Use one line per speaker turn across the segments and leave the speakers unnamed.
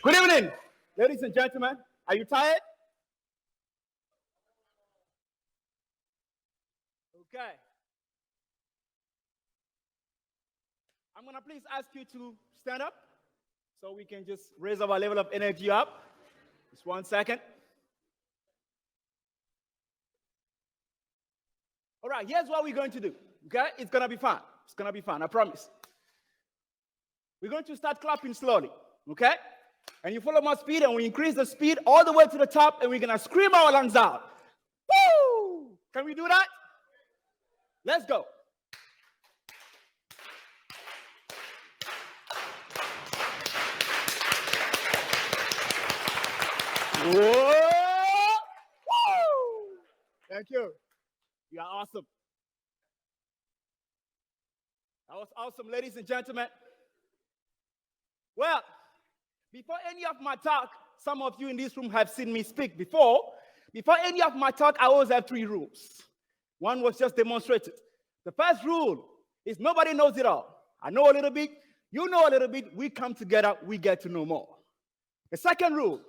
Good evening, ladies and gentlemen. Are you tired? Okay. I'm going to please ask you to stand up so we can just raise our level of energy up. Just 1 second. All right, here's what we're going to do. Okay? It's going to be fun. It's going to be fun, I promise. We're going to start clapping slowly. Okay? And you follow my speed, and we increase the speed all the way to the top, and we're going to scream our lungs out. Woo! Can we do that? Let's go. Whoa! Woo! Thank you. You are awesome. That was awesome, ladies and gentlemen. Well, before any of my talk, some of you in this room have seen me speak before. Before any of my talk, I always have 3 rules. One was just demonstrated. The first rule is nobody knows it all. I know a little bit, you know a little bit, we come together, we get to know more. The second rule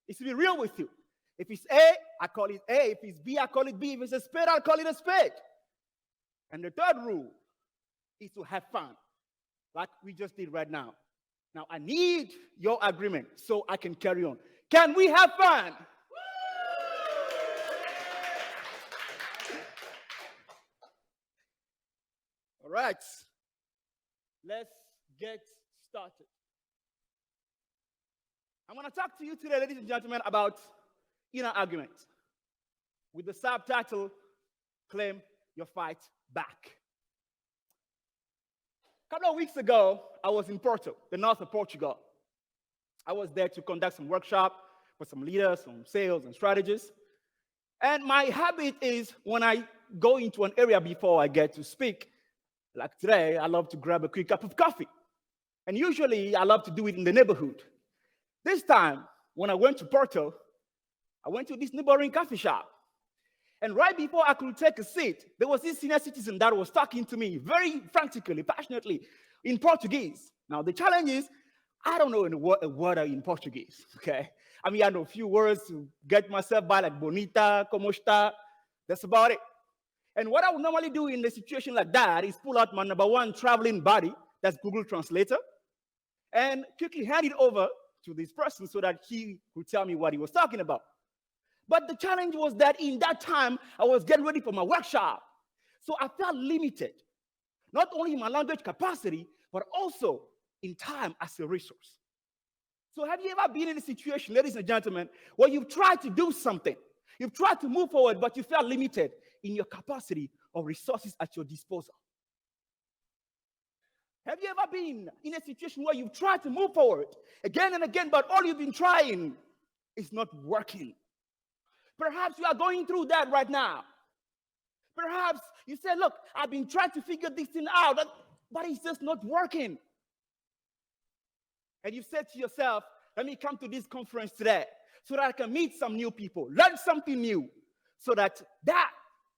is to be real with you. If it's A, I call it A. If it's B, I call it B. If it's a spade, I'll call it a spade. And the third rule is to have fun, like we just did right now. Now, I need your agreement so I can carry on. Can we have fun? All right. Let's get started. I'm going to talk to you today, ladies and gentlemen, about inner argument with the subtitle, Claim Your Fight Back. A couple of weeks ago, I was in Porto, the north of Portugal. I was there to conduct some workshop with some leaders, some sales and strategists. And my habit is when I go into an area before I get to speak, like today, I love to grab a quick cup of coffee. And usually, I love to do it in the neighborhood. This time, when I went to Porto, I went to this neighboring coffee shop. And right before I could take a seat, there was this senior citizen that was talking to me very frantically, passionately, in Portuguese. Now, the challenge is, I don't know a word in Portuguese, okay? I mean, I know a few words to get myself by, like bonita, como está. That's about it. And what I would normally do in a situation like that is pull out my number 1 traveling buddy, that's Google Translator, and quickly hand it over to this person so that he could tell me what he was talking about. But the challenge was that in that time, I was getting ready for my workshop. So I felt limited, not only in my language capacity, but also in time as a resource. So have you ever been in a situation, ladies and gentlemen, where you've tried to do something, you've tried to move forward, but you felt limited in your capacity or resources at your disposal? Have you ever been in a situation where you've tried to move forward again and again, but all you've been trying is not working? Perhaps you are going through that right now. Perhaps you say, look, I've been trying to figure this thing out, but it's just not working. And you said to yourself, let me come to this conference today so that I can meet some new people, learn something new, so that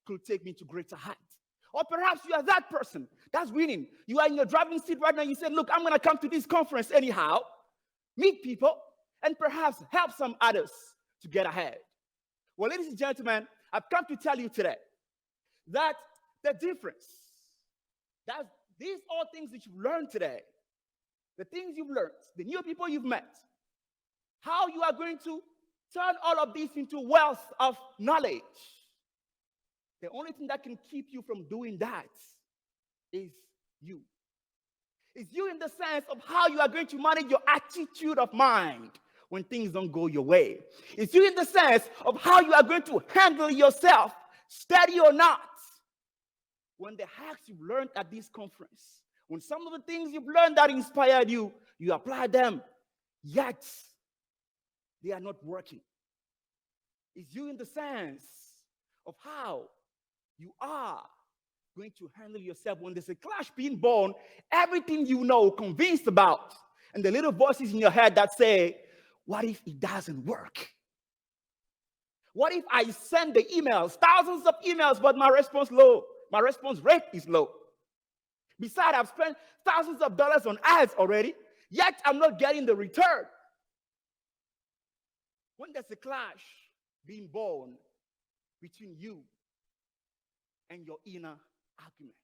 could take me to greater heights. Or perhaps you are that person that's winning. You are in your driving seat right now. You said, look, I'm going to come to this conference anyhow, meet people, and perhaps help some others to get ahead. Well, ladies and gentlemen, I've come to tell you today that the difference, that these all things that you've learned today, the things you've learned, the new people you've met, how you are going to turn all of this into wealth of knowledge. The only thing that can keep you from doing that is you. It's you in the sense of how you are going to manage your attitude of mind when things don't go your way. It's you in the sense of how you are going to handle yourself, steady or not. When the hacks you've learned at this conference, when some of the things you've learned that inspired you, you apply them, yet they are not working. It's you in the sense of how you are going to handle yourself when there's a clash being born, everything you know, convinced about, and the little voices in your head that say, what if it doesn't work? What if I send the emails, thousands of emails, but my response rate is low? Besides, I've spent thousands of dollars on ads already, yet I'm not getting the return. When there's a clash being born between you and your inner argument.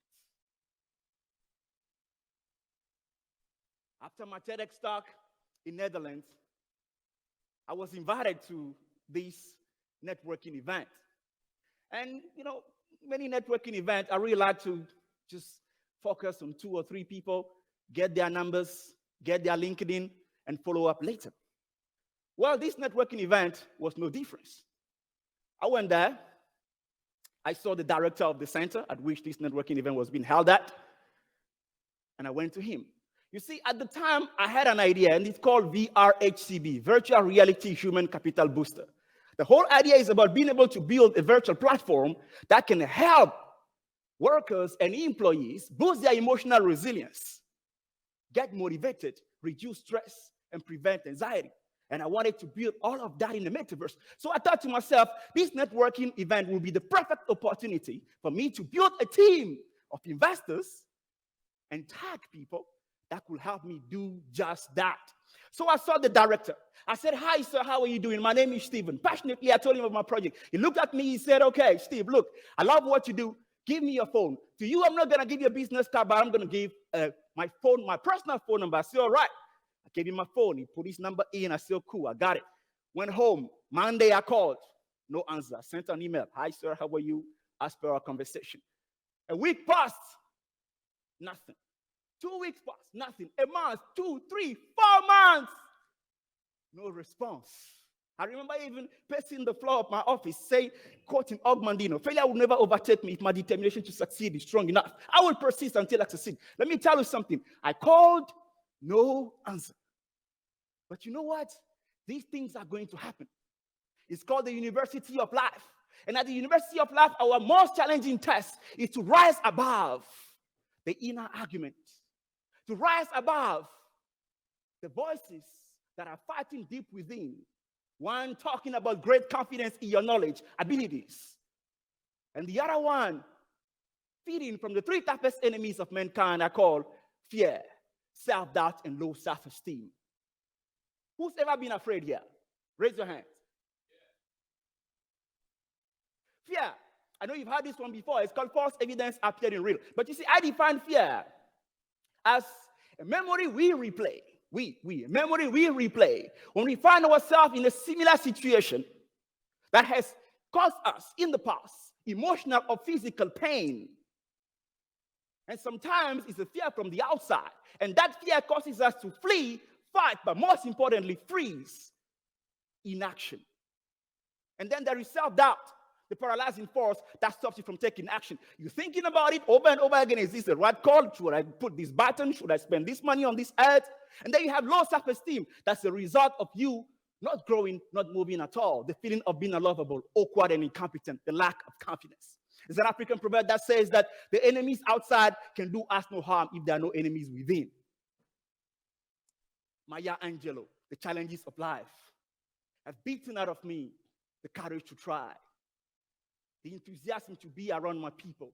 After my TEDx talk in Netherlands, I was invited to this networking event. And, many networking events, I really like to just focus on 2 or 3 people, get their numbers, get their LinkedIn, and follow up later. Well, this networking event was no difference. I went there. I saw the director of the center at which this networking event was being held at, and I went to him. You see, at the time, I had an idea, and it's called VRHCB, Virtual Reality Human Capital Booster. The whole idea is about being able to build a virtual platform that can help workers and employees boost their emotional resilience, get motivated, reduce stress, and prevent anxiety. And I wanted to build all of that in the metaverse. So I thought to myself, this networking event will be the perfect opportunity for me to build a team of investors and tag people that could help me do just that. So I saw the director. I said, "Hi, sir, how are you doing? My name is Stephen." Passionately, I told him about my project. He looked at me, he said, "Okay, Steve, look, I love what you do. Give me your phone. To you, I'm not going to give you a business card, but I'm going to give my phone, my personal phone number." I said, "All right." I gave him my phone. He put his number in. I said, "Cool, I got it." Went home. Monday, I called. No answer. I sent an email. "Hi, sir, how are you?" As per our conversation. A week passed. Nothing. 2 weeks passed. Nothing. A month, 2, 3, 4 months. No response. I remember even pacing the floor of my office saying, quoting Ogmandino, "Failure will never overtake me if my determination to succeed is strong enough. I will persist until I succeed." Let me tell you something. I called, no answer. But you know what? These things are going to happen. It's called the University of Life. And at the University of Life, our most challenging test is to rise above the inner argument, to rise above the voices that are fighting deep within. One talking about great confidence in your knowledge, abilities. And the other one feeding from the 3 toughest enemies of mankind are called fear, self-doubt, and low self-esteem. Who's ever been afraid here? Raise your hand. Fear. I know you've heard this one before. It's called false evidence appearing real. But you see, I define fear as a memory we replay. A memory we replay when we find ourselves in a similar situation that has caused us in the past emotional or physical pain. And sometimes it's a fear from the outside. And that fear causes us to flee, fight, but most importantly, freeze, inaction. And then there is self-doubt, the paralyzing force that stops you from taking action. You're thinking about it over and over again. Is this the right call? Should I put this button? Should I spend this money on this ad? And then you have low self-esteem. That's the result of you not growing, not moving at all. The feeling of being unlovable, awkward, and incompetent, the lack of confidence. There's an African proverb that says that the enemies outside can do us no harm if there are no enemies within. Maya Angelou, the challenges of life have beaten out of me the courage to try, the enthusiasm to be around my people,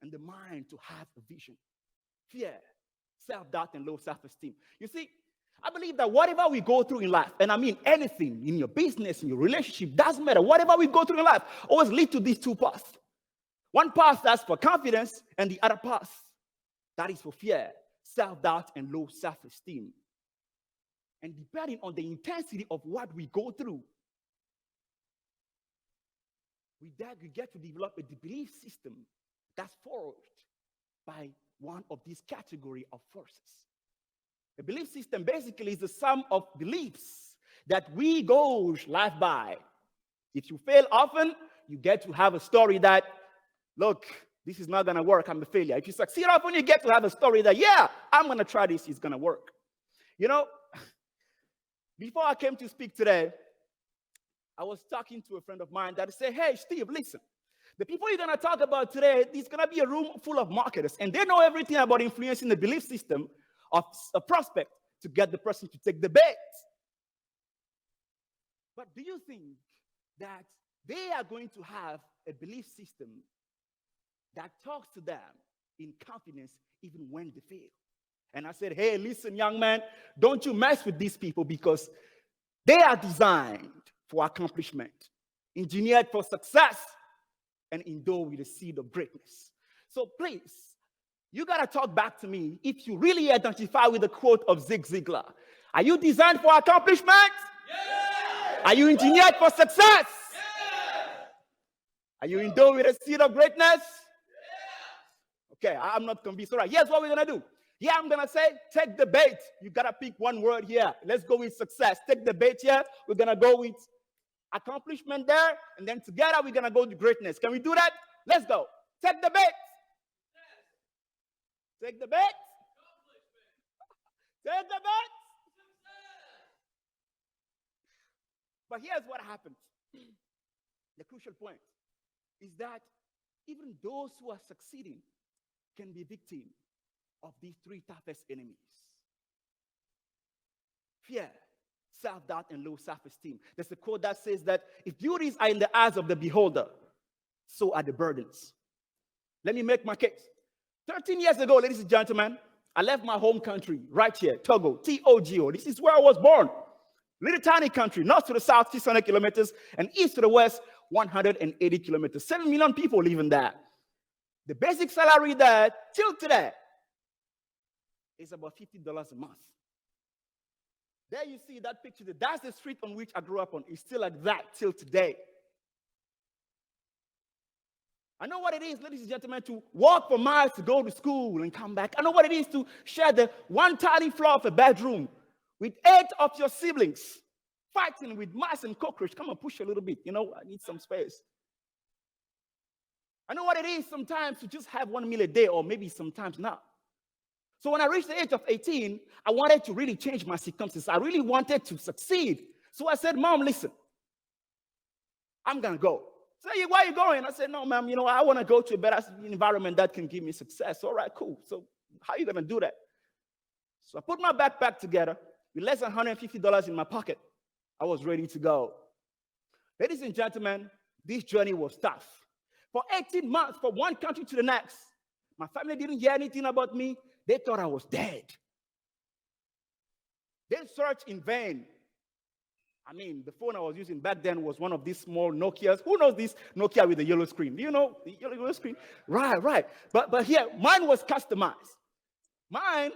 and the mind to have a vision. Fear, self-doubt, and low self-esteem. You see, I believe that whatever we go through in life, and I mean anything, in your business, in your relationship, doesn't matter. Whatever we go through in life always lead to these 2 paths. One path that's for confidence, and the other path that is for fear, self-doubt, and low self-esteem. And depending on the intensity of what we go through, we get to develop a belief system that's forged by one of these category of forces. A belief system basically is the sum of beliefs that we go life by. If you fail often, you get to have a story that, look, this is not going to work, I'm a failure. If you succeed often, you get to have a story that, yeah, I'm going to try this, it's going to work. You know, before I came to speak today, I was talking to a friend of mine that said, "Hey, Steve, listen. The people you're going to talk about today, there's going to be a room full of marketers, and they know everything about influencing the belief system of a prospect to get the person to take the bet. But do you think that they are going to have a belief system that talks to them in confidence even when they fail?" And I said, "Hey, listen, young man, don't you mess with these people, because They are designed for accomplishment, engineered for success, and endowed with the seed of greatness. So please, you got to talk back to me if you really identify with the quote of Zig Ziglar. Are you designed for accomplishment? Yes. Are you engineered for success? Yes. Are you endowed with a seed of greatness? Yes. Okay, I'm not convinced. All right, here's what we're going to do. Yeah, I'm going to say, take the bait. You got to pick one word here. Let's go with success. Take the bait here. We're going to go with accomplishment there. And then together, we're going to go to greatness. Can we do that? Let's go. Take the bait. Take the bait. Take the bait. But here's what happens. The crucial point is that even those who are succeeding can be victims of these three toughest enemies: fear, self-doubt, and low self-esteem. There's a quote that says that if beauties are in the eyes of the beholder, so are the burdens. Let me make my case. 13 years ago, ladies and gentlemen, I left my home country right here, Togo, T-O-G-O. This is where I was born. Little tiny country, north to the south, 600 kilometers, and east to the west, 180 kilometers. 7 million people live in that. The basic salary there, till today, is about $50 a month. There you see that picture. That's the street on which I grew up on. It's still like that till today. I know what it is, ladies and gentlemen, to walk for miles to go to school and come back. I know what it is to share the one tiny floor of a bedroom with 8 of your siblings, fighting with mice and cockroach. Come on, push a little bit. You know, I need some space. I know what it is sometimes to just have 1 meal a day, or maybe sometimes not. So when I reached the age of 18, I wanted to really change my circumstances. I really wanted to succeed. So I said, Mom, listen, I'm going to go. Say, where are you going? I said, no, ma'am, you know, I want to go to a better environment that can give me success. All right, cool. So how are you going to do that? So I put my backpack together with less than $150 in my pocket. I was ready to go. Ladies and gentlemen, this journey was tough. For 18 months, from one country to the next, my family didn't hear anything about me. They thought I was dead. They searched in vain. I mean, the phone I was using back then was one of these small Nokias. Who knows this Nokia with the yellow screen? Do you know the yellow screen? Right. But here, mine was customized. Mine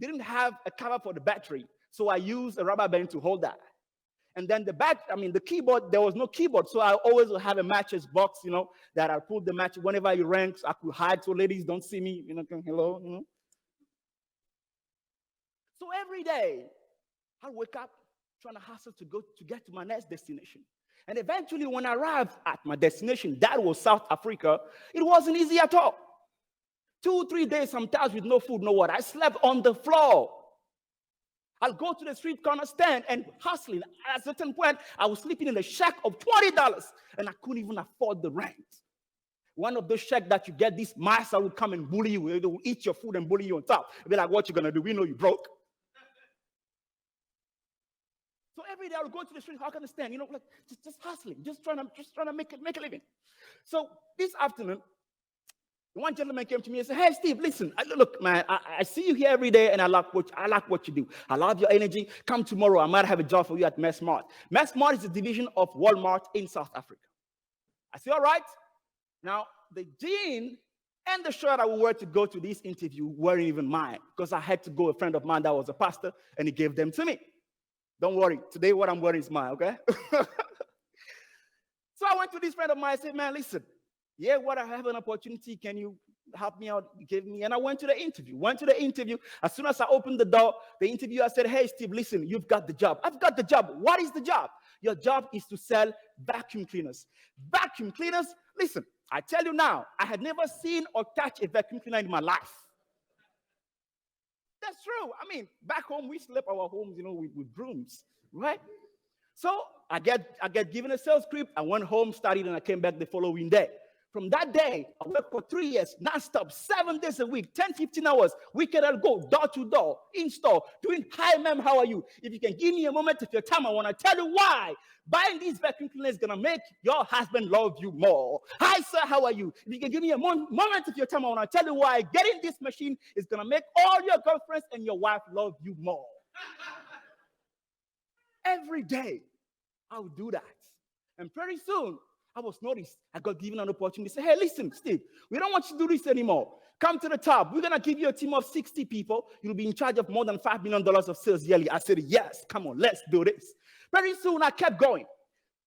didn't have a cover for the battery, so I used a rubber band to hold that. And then the keyboard, there was no keyboard, so I always would have a matches box, you know, that I pulled the match whenever you rang, so I could hide so ladies don't see me, you know, hello, you know. So every day, I wake up trying to hustle to get to my next destination. And eventually, when I arrived at my destination, that was South Africa, it wasn't easy at all. 2-3 days, sometimes with no food, no water. I slept on the floor. I'll go to the street corner stand and hustling. At a certain point, I was sleeping in a shack of $20, and I couldn't even afford the rent. One of those shacks that you get, this master will come and bully you. They will eat your food and bully you on top. They'll be like, what you going to do? We know you broke. So every day I would go to the street, how can I stand? You know, like just hustling, just trying to make a living. So this afternoon, one gentleman came to me and said, hey, Steve, listen, look, man, I see you here every day, and I like what you do. I love your energy. Come tomorrow. I might have a job for you at Massmart. Massmart is a division of Walmart in South Africa. I said, all right. Now, the jean and the shirt I wore to go to this interview weren't even mine, because I had to go. A friend of mine that was a pastor, and he gave them to me. Don't worry. Today, what I'm wearing is mine, okay? So I went to this friend of mine. I said, man, listen, I have an opportunity. Can you help me out? Give me. And I went to the interview. As soon as I opened the door, the interviewer said, hey, Steve, listen, you've got the job. I've got the job. What is the job? Your job is to sell vacuum cleaners. Vacuum cleaners, listen, I tell you now, I had never seen or touched a vacuum cleaner in my life. That's true. I mean, back home, we slept our homes, you know, with brooms, right? So I get given a sales script. I went home, studied, and I came back the following day. From that day, I worked for 3 years, non-stop, 7 days a week, 10, 15 hours. Weekend, I'll go door to door, in-store, doing, hi, ma'am, how are you? If you can give me a moment of your time, I want to tell you why. Buying these vacuum cleaners is going to make your husband love you more. Hi, sir, how are you? If you can give me a moment of your time, I want to tell you why. Getting this machine is going to make all your girlfriends and your wife love you more. every day, I would do that. And pretty soon, I was noticed. I got given an opportunity to say, hey, listen, Steve, we don't want you to do this anymore. Come to the top. We're going to give you a team of 60 people. You'll be in charge of more than $5 million of sales yearly. I said, yes, come on, let's do this. Very soon, I kept going.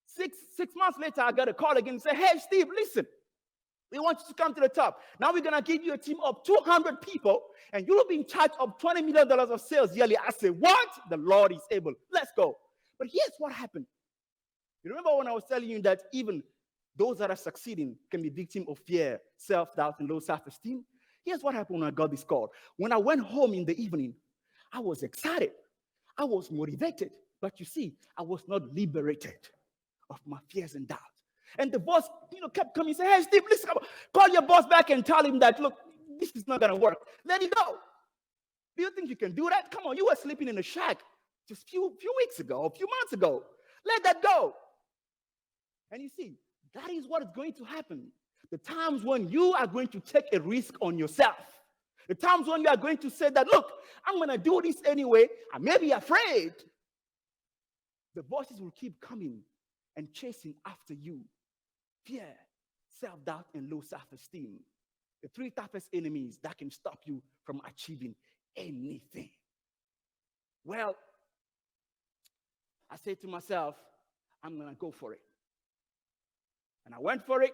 Six months later, I got a call again and said, hey, Steve, listen, we want you to come to the top. Now we're going to give you a team of 200 people, and you'll be in charge of $20 million of sales yearly. I said, what? The Lord is able. Let's go. But here's what happened. You remember when I was telling you that even those that are succeeding can be victim of fear, self-doubt, and low self-esteem? Here's what happened when I got this call. When I went home in the evening, I was excited. I was motivated. But you see, I was not liberated of my fears and doubts. And the boss, kept coming and saying, hey, Steve, listen, call your boss back and tell him that, look, this is not going to work. Let it go. Do you think you can do that? Come on, you were sleeping in a shack just a few weeks ago, a few months ago. Let that go. And you see, that is what is going to happen. The times when you are going to take a risk on yourself. The times when you are going to say that, look, I'm going to do this anyway. I may be afraid. The voices will keep coming and chasing after you. Fear, self-doubt, and low self-esteem. The three toughest enemies that can stop you from achieving anything. Well, I said to myself, I'm going to go for it. And I went for it.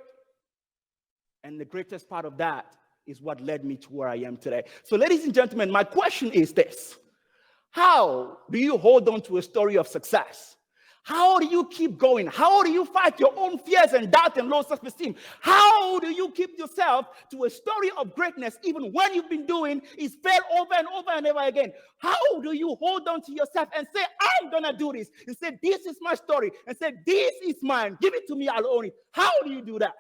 And the greatest part of that is what led me to where I am today. So, ladies and gentlemen, my question is this. How do you hold on to a story of success? How do you keep going? How do you fight your own fears and doubt and low self-esteem? How do you keep yourself to a story of greatness even when you've been doing is fail over and over and over again? How do you hold on to yourself and say, I'm going to do this? And say, this is my story. And say, this is mine. Give it to me. I'll own it. How do you do that?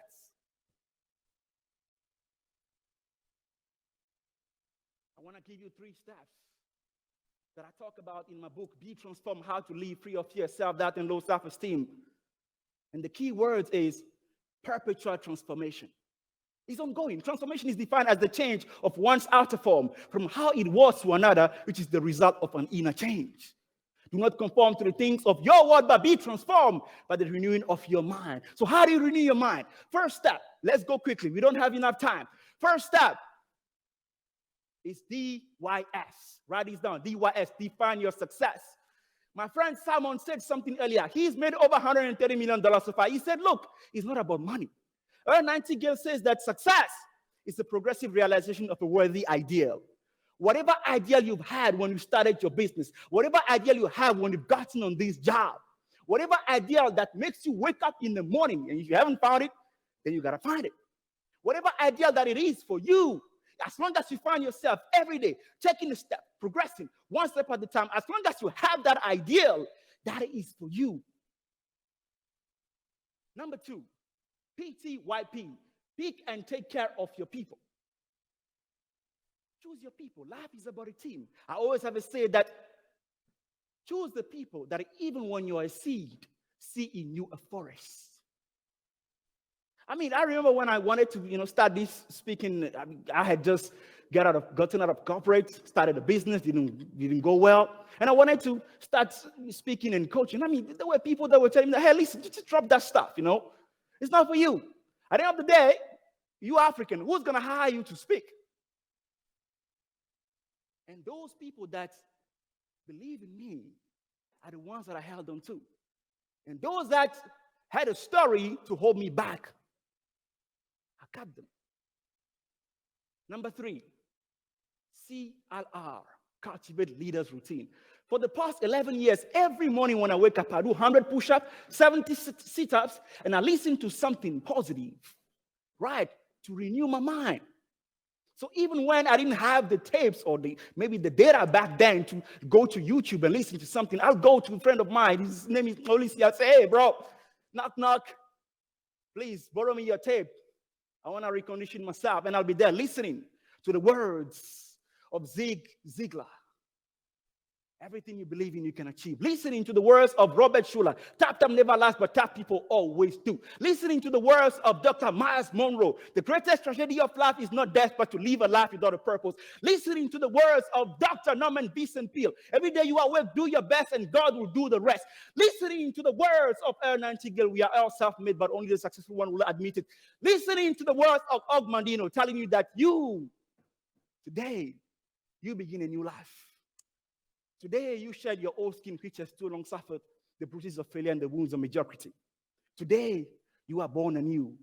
I want to give you 3 steps that I talk about in my book, Be Transformed, How to Live Free of Fear, Self-Doubt, and Low Self-Esteem. And the key words is perpetual transformation. It's ongoing. Transformation is defined as the change of one's outer form from how it was to another, which is the result of an inner change. Do not conform to the things of your world, but be transformed by the renewing of your mind. So how do you renew your mind? First step, let's go quickly. We don't have enough time. First step is DYS. Write this down. DYS, define your success. My friend Simon said something earlier. He's made over $130 million so far. He said, look, it's not about money. Earl Nightingale says that success is the progressive realization of a worthy ideal. Whatever ideal you've had when you started your business, whatever ideal you have when you've gotten on this job, whatever ideal that makes you wake up in the morning, and if you haven't found it, then you got to find it. Whatever ideal that it is for you, as long as you find yourself every day taking a step, progressing one step at a time, as long as you have that ideal, that is for you. Number 2, PTYP, pick and take care of your people. Choose your people. Life is about a team. I always have a say that choose the people that even when you are a seed, see in you a forest. I remember when I wanted to, start this speaking. I had just gotten out of corporate, started a business, didn't go well, and I wanted to start speaking and coaching. There were people that were telling me, "Hey, listen, just drop that stuff. It's not for you." At the end of the day, you African, who's gonna hire you to speak? And those people that believe in me are the ones that I held on to, and those that had a story to hold me back, I cut them. Number 3, CLR, cultivate leaders routine. For the past 11 years, every morning when I wake up, I do 100 push-ups, 70 sit-ups, and I listen to something positive, right, to renew my mind. So even when I didn't have the tapes or maybe the data back then to go to YouTube and listen to something, I'll go to a friend of mine. His name is Olisi. I'll say, "Hey, bro, knock, knock. Please borrow me your tape. I want to recondition myself." And I'll be there listening to the words of Zig Ziglar. Everything you believe in, you can achieve. Listening to the words of Robert Schuller, tap never lasts, but tap people always do. Listening to the words of Dr. Miles Monroe, the greatest tragedy of life is not death, but to live a life without a purpose. Listening to the words of Dr. Norman Vincent Peale, every day you are awake, do your best, and God will do the rest. Listening to the words of Earl Nightingale, we are all self-made, but only the successful one will admit it. Listening to the words of Og Mandino, telling you that today, you begin a new life. Today, you shed your old skin, which has too long suffered the bruises of failure and the wounds of mediocrity. Today, you are born anew,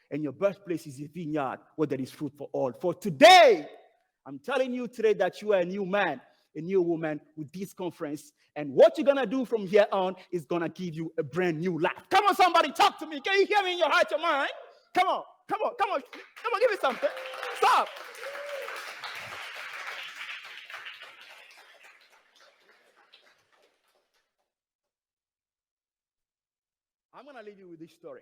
and your birthplace is a vineyard where there is fruit for all. For today, I'm telling you today that you are a new man, a new woman with this conference, and what you're going to do from here on is going to give you a brand new life. Come on, somebody, talk to me. Can you hear me in your heart, your mind? Come on, give me something. Stop. I'm going to leave you with this story.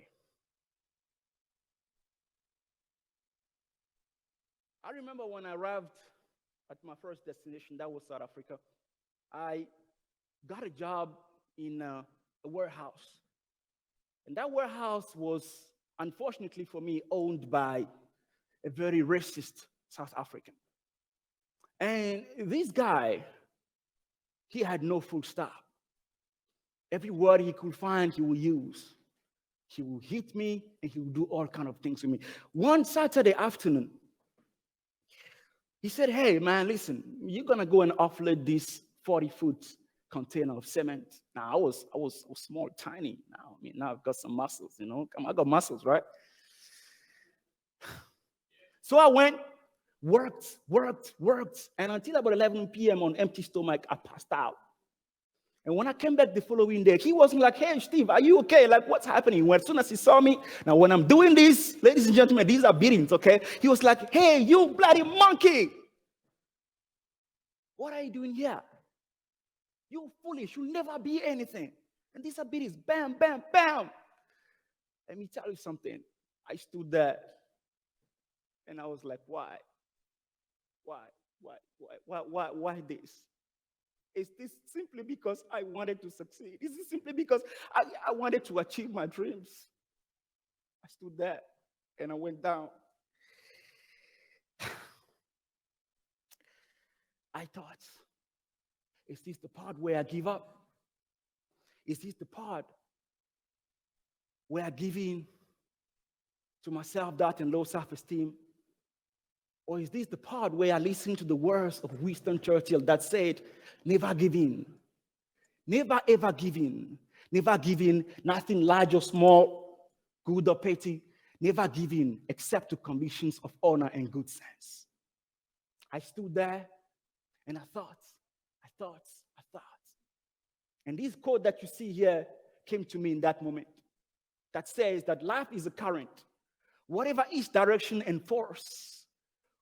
I remember when I arrived at my first destination, that was South Africa. I got a job in a warehouse. And that warehouse was, unfortunately for me, owned by a very racist South African. And this guy, he had no full stop. Every word he could find, he will use. He will hit me, and he will do all kinds of things to me. One Saturday afternoon, he said, "Hey, man, listen, you're going to go and offload this 40-foot container of cement." Now, I was small, tiny. Now I've got some muscles, I got muscles, right? So I went, worked, and until about 11 p.m. on empty stomach, I passed out. And when I came back the following day, he wasn't like, "Hey, Steve, are you okay? Like, what's happening?" As soon as he saw me, now when I'm doing this, ladies and gentlemen, these are beatings, okay? He was like, "Hey, you bloody monkey. What are you doing here? You foolish, you'll never be anything." And these are beatings, bam, bam, bam. Let me tell you something. I stood there, and I was like, why? Why this? Is this simply because I wanted to succeed? Is it simply because I wanted to achieve my dreams? I stood there and I went down. I thought, is this the part where I give up? Is this the part where I give in to my self-doubt and low self-esteem? Or is this the part where I listen to the words of Winston Churchill that said, "Never give in. Never ever give in. Never give in, nothing large or small, good or petty. Never give in except to convictions of honor and good sense." I stood there and I thought. And this quote that you see here came to me in that moment that says that life is a current. Whatever each direction and force,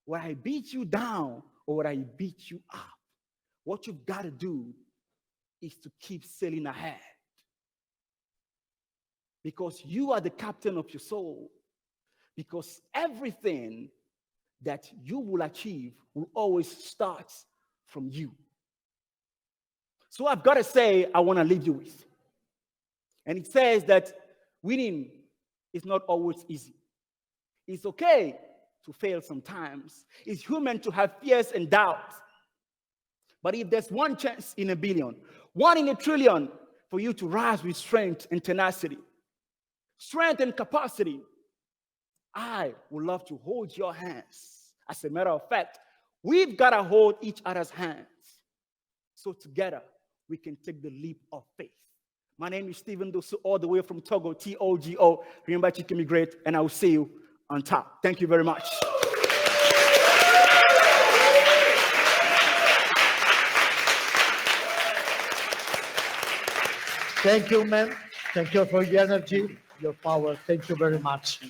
where I beat you down or where I beat you up, what you've got to do is to keep sailing ahead. Because you are the captain of your soul. Because everything that you will achieve will always start from you. So I've got to say, I want to leave you with. And it says that winning is not always easy. It's okay to fail sometimes. It's human to have fears and doubts. But if there's one chance in a billion, 1 in a trillion for you to rise with strength and tenacity, strength and capacity, I would love to hold your hands. As a matter of fact, we've got to hold each other's hands. So together, we can take the leap of faith. My name is Stephen Dossou, all the way from Togo, T-O-G-O. Remember, you can be great, and I will see you on top. Thank you very much.
Thank you, man. Thank you for your energy, your power. Thank you very much.